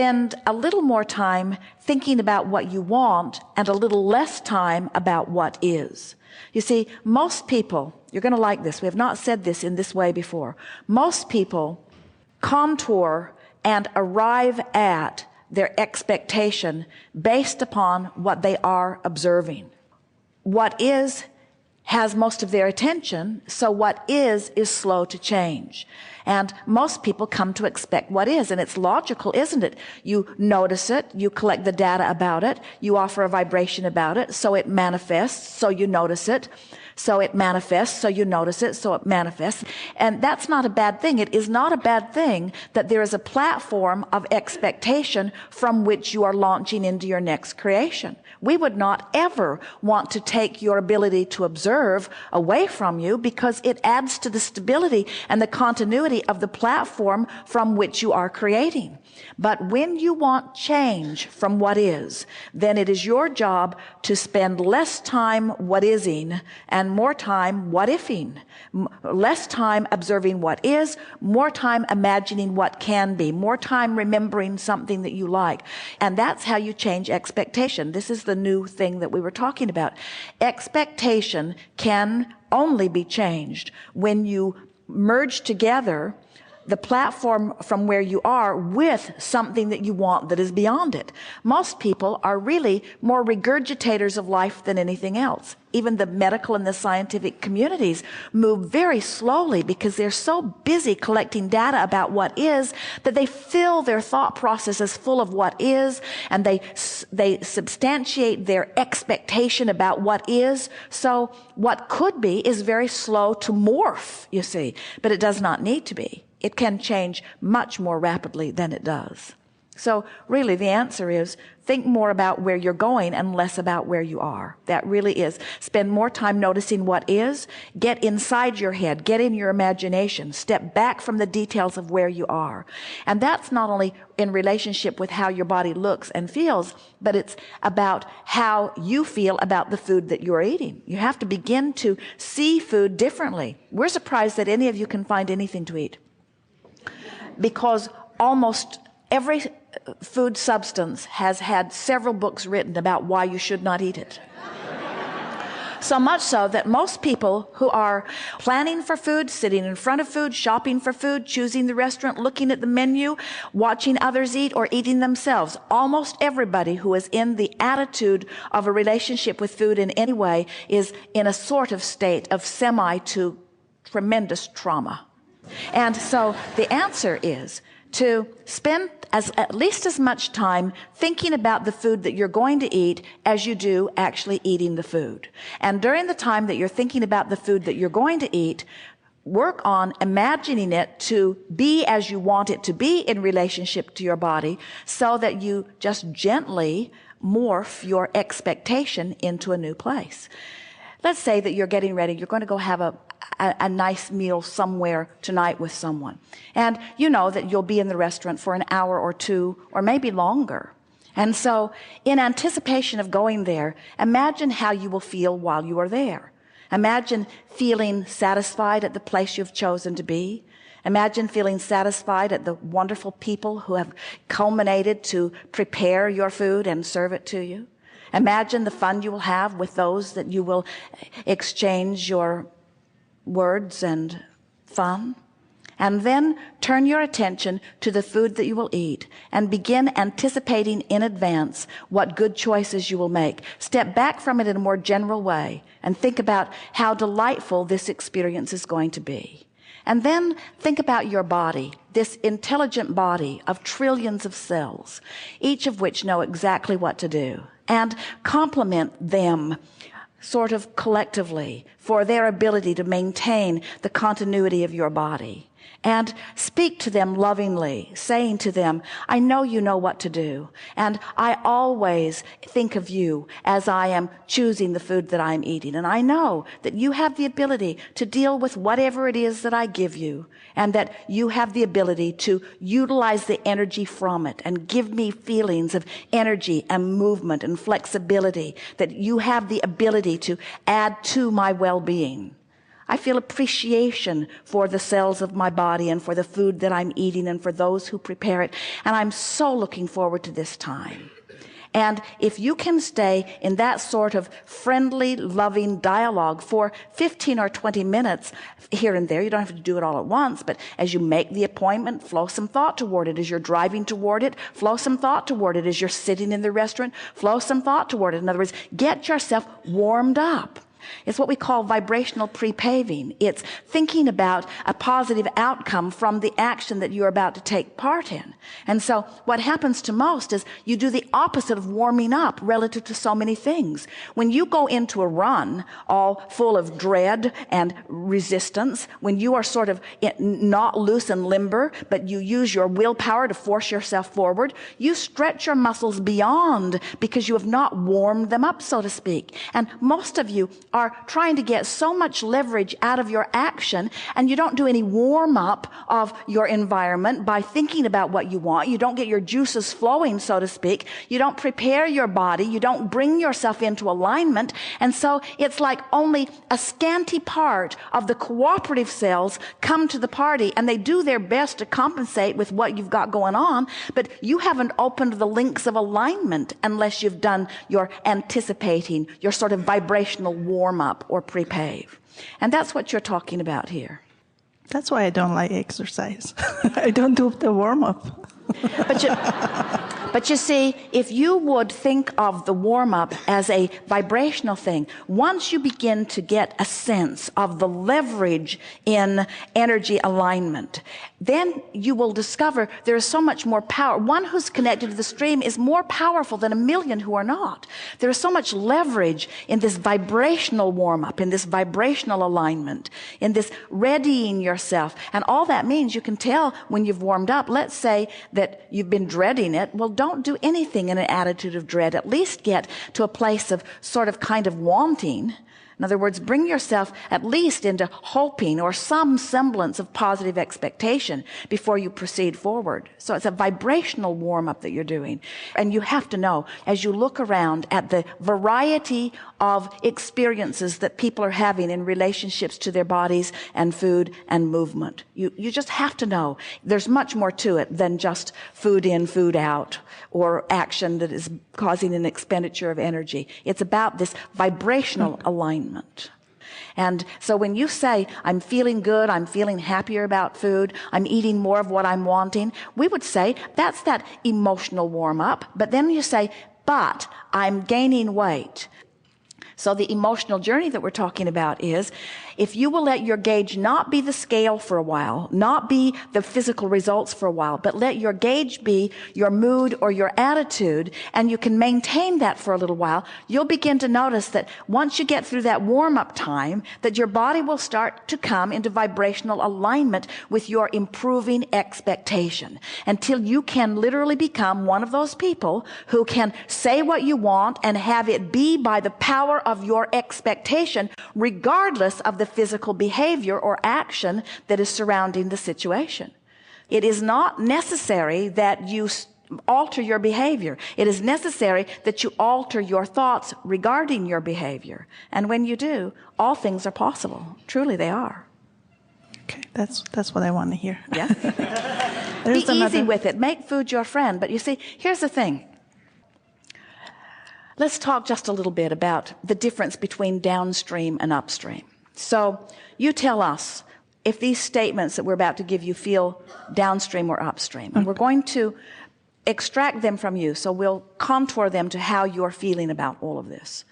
spend a little more time thinking about what you want and a little less time about what is. You see, most people, you're going to like this. We have not said this in this way before. Most people contour and arrive at their expectation based upon what they are observing. What is has most of their attention, so what is slow to change. And most people come to expect what is, and it's logical, isn't it? You notice it, you collect the data about it, you offer a vibration about it, so it manifests, so you notice it, so it manifests, so you notice it, so it manifests. And that's not a bad thing. It is not a bad thing that there is a platform of expectation from which you are launching into your next creation. We would not ever want to take your ability to observe away from you, because it adds to the stability and the continuity of the platform from which you are creating. But when you want change from what is, then it is your job to spend less time what-ising and more time what-ifing. Less time observing what is, more time imagining what can be, more time remembering something that you like. And that's how you change expectation. This is the new thing that we were talking about. Expectation can only be changed when you merge together the platform from where you are with something that you want that is beyond it. Most people are really more regurgitators of life than anything else. Even the medical and the scientific communities move very slowly because they're so busy collecting data about what is that they fill their thought processes full of what is, and they substantiate their expectation about what is. So what could be is very slow to morph, you see, but it does not need to be. It can change much more rapidly than it does. So really the answer is think more about where you're going and less about where you are. That really is. Spend more time noticing what is. Get inside your head. Get in your imagination. Step back from the details of where you are. And that's not only in relationship with how your body looks and feels, but it's about how you feel about the food that you're eating. You have to begin to see food differently. We're surprised that any of you can find anything to eat, because almost every food substance has had several books written about why you should not eat it. So much so that most people who are planning for food, sitting in front of food, shopping for food, choosing the restaurant, looking at the menu, watching others eat, or eating themselves, almost everybody who is in the attitude of a relationship with food in any way is in a sort of state of semi to tremendous trauma. And so the answer is to spend at least as much time thinking about the food that you're going to eat as you do actually eating the food. And during the time that you're thinking about the food that you're going to eat, work on imagining it to be as you want it to be in relationship to your body, so that you just gently morph your expectation into a new place. Let's say that you're getting ready, you're going to go have a nice meal somewhere tonight with someone. And you know that you'll be in the restaurant for an hour or two, or maybe longer. And so in anticipation of going there, imagine how you will feel while you are there. Imagine feeling satisfied at the place you've chosen to be. Imagine feeling satisfied at the wonderful people who have culminated to prepare your food and serve it to you. Imagine the fun you will have with those that you will exchange your words and fun. And then turn your attention to the food that you will eat and begin anticipating in advance what good choices you will make. Step back from it in a more general way and think about how delightful this experience is going to be. And then think about your body, this intelligent body of trillions of cells, each of which know exactly what to do, and compliment them sort of collectively for their ability to maintain the continuity of your body. And speak to them lovingly, saying to them, I know you know what to do, and I always think of you as I am choosing the food that I'm eating. And I know that you have the ability to deal with whatever it is that I give you, and that you have the ability to utilize the energy from it and give me feelings of energy and movement and flexibility, that you have the ability to add to my well-being. I feel appreciation for the cells of my body and for the food that I'm eating and for those who prepare it. And I'm so looking forward to this time. And if you can stay in that sort of friendly, loving dialogue for 15 or 20 minutes here and there, you don't have to do it all at once, but as you make the appointment, flow some thought toward it. As you're driving toward it, flow some thought toward it. As you're sitting in the restaurant, flow some thought toward it. In other words, get yourself warmed up. It's what we call vibrational pre-paving. It's thinking about a positive outcome from the action that you're about to take part in. And so what happens to most is you do the opposite of warming up relative to so many things. When you go into a run all full of dread and resistance, when you are sort of not loose and limber, but you use your willpower to force yourself forward, you stretch your muscles beyond because you have not warmed them up, so to speak. And most of you are trying to get so much leverage out of your action, and you don't do any warm-up of your environment by thinking about what you want. You don't get your juices flowing, so to speak. You don't prepare your body. You don't bring yourself into alignment. And so it's like only a scanty part of the cooperative cells come to the party, and they do their best to compensate with what you've got going on, but you haven't opened the links of alignment unless you've done your anticipating, your sort of vibrational warm-up or pre-pave. And that's what you're talking about here. That's why I don't like exercise. I don't do the warm-up. But you see, if you would think of the warm-up as a vibrational thing, once you begin to get a sense of the leverage in energy alignment, then you will discover there is so much more power. One who's connected to the stream is more powerful than a million who are not. There is so much leverage in this vibrational warm-up, in this vibrational alignment, in this readying yourself. And all that means you can tell when you've warmed up. Let's say that you've been dreading it. Well, don't do anything in an attitude of dread. At least get to a place of sort of kind of wanting. In other words, bring yourself at least into hoping or some semblance of positive expectation before you proceed forward. So it's a vibrational warm-up that you're doing. And you have to know, as you look around at the variety of experiences that people are having in relationships to their bodies and food and movement, you just have to know there's much more to it than just food in, food out, or action that is causing an expenditure of energy. It's about this vibrational alignment. And so when you say, I'm feeling good, I'm feeling happier about food, I'm eating more of what I'm wanting, we would say that's that emotional warm-up. But then you say, but I'm gaining weight. So the emotional journey that we're talking about is, if you will let your gauge not be the scale for a while, not be the physical results for a while, but let your gauge be your mood or your attitude, and you can maintain that for a little while, you'll begin to notice that once you get through that warm-up time, that your body will start to come into vibrational alignment with your improving expectation, until you can literally become one of those people who can say what you want and have it be by the power of your expectation, regardless of the physical behavior or action that is surrounding the situation. It is not necessary that you alter your behavior. It is necessary that you alter your thoughts regarding your behavior. And when you do, all things are possible. Truly they are. Okay, that's what I want to hear. Yeah. Be easy with it. Make food your friend. But you see, here's the thing. Let's talk just a little bit about the difference between downstream and upstream. So you tell us if these statements that we're about to give you feel downstream or upstream. And we're going to extract them from you, so we'll contour them to how you're feeling about all of this.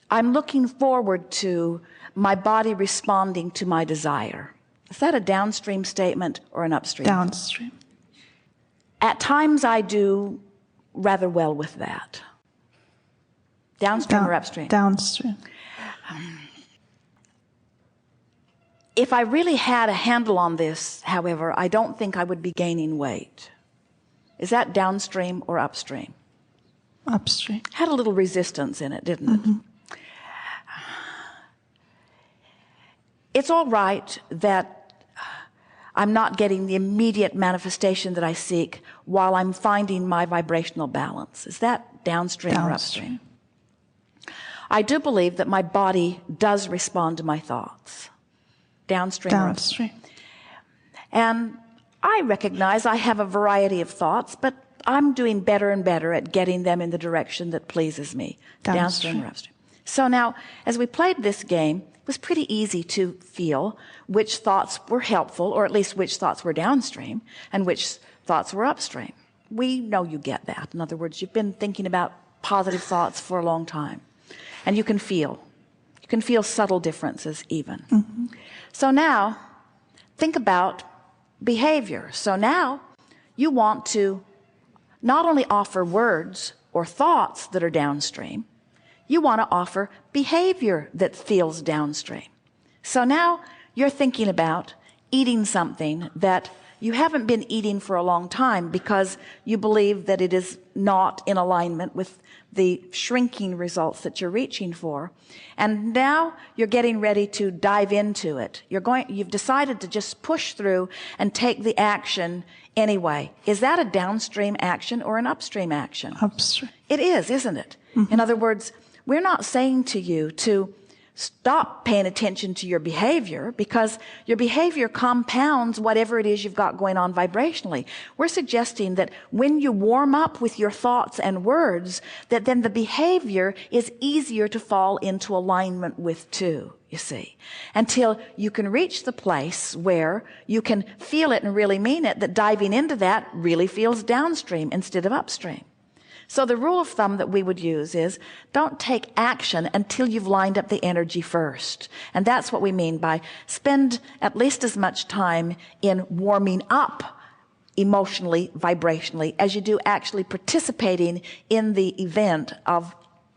I'm looking forward to my body responding to my desire. Is that a downstream statement or an upstream? Downstream. At times I do rather well with that. Downstream or upstream? Downstream. If I really had a handle on this, however, I don't think I would be gaining weight. Is that downstream or upstream? Upstream. Had a little resistance in it, didn't it? It's all right that I'm not getting the immediate manifestation that I seek while I'm finding my vibrational balance. Is that downstream or upstream? I do believe that my body does respond to my thoughts, downstream. Downstream. And I recognize I have a variety of thoughts, but I'm doing better and better at getting them in the direction that pleases me, downstream or upstream. So now, as we played this game, it was pretty easy to feel which thoughts were helpful, or at least which thoughts were downstream, and which thoughts were upstream. We know you get that. In other words, you've been thinking about positive thoughts for a long time. And you can feel subtle differences even. Mm-hmm. So now, think about behavior. So now, you want to not only offer words or thoughts that are downstream, you want to offer behavior that feels downstream. So now, you're thinking about eating something that you haven't been eating for a long time because you believe that it is not in alignment with the shrinking results that you're reaching for. And now you're getting ready to dive into it. You've decided to just push through and take the action anyway. Is that a downstream action or an upstream action? Upstream. It is, isn't it? Mm-hmm. In other words, we're not saying to you to stop paying attention to your behavior, because your behavior compounds whatever it is you've got going on vibrationally. We're suggesting that when you warm up with your thoughts and words, that then the behavior is easier to fall into alignment with too, you see, until you can reach the place where you can feel it and really mean it, that diving into that really feels downstream instead of upstream. So the rule of thumb that we would use is don't take action until you've lined up the energy first. And that's what we mean by spend at least as much time in warming up emotionally, vibrationally, as you do actually participating in the event of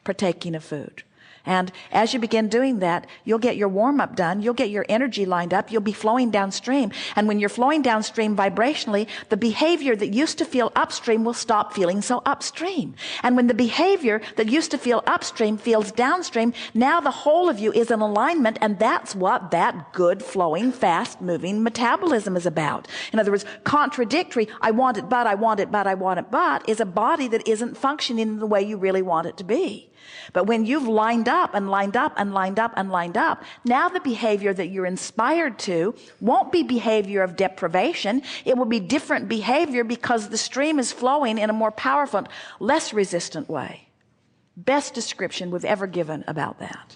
partaking of food. And as you begin doing that, you'll get your warm-up done, you'll get your energy lined up, you'll be flowing downstream. And when you're flowing downstream vibrationally, the behavior that used to feel upstream will stop feeling so upstream. And when the behavior that used to feel upstream feels downstream, now the whole of you is in alignment, and that's what that good flowing, fast-moving metabolism is about. In other words, contradictory, I want it, but I want it, but I want it, but, is a body that isn't functioning in the way you really want it to be. But when you've lined up and lined up and lined up and lined up, now the behavior that you're inspired to won't be behavior of deprivation. It will be different behavior because the stream is flowing in a more powerful, less resistant way. Best description we've ever given about that.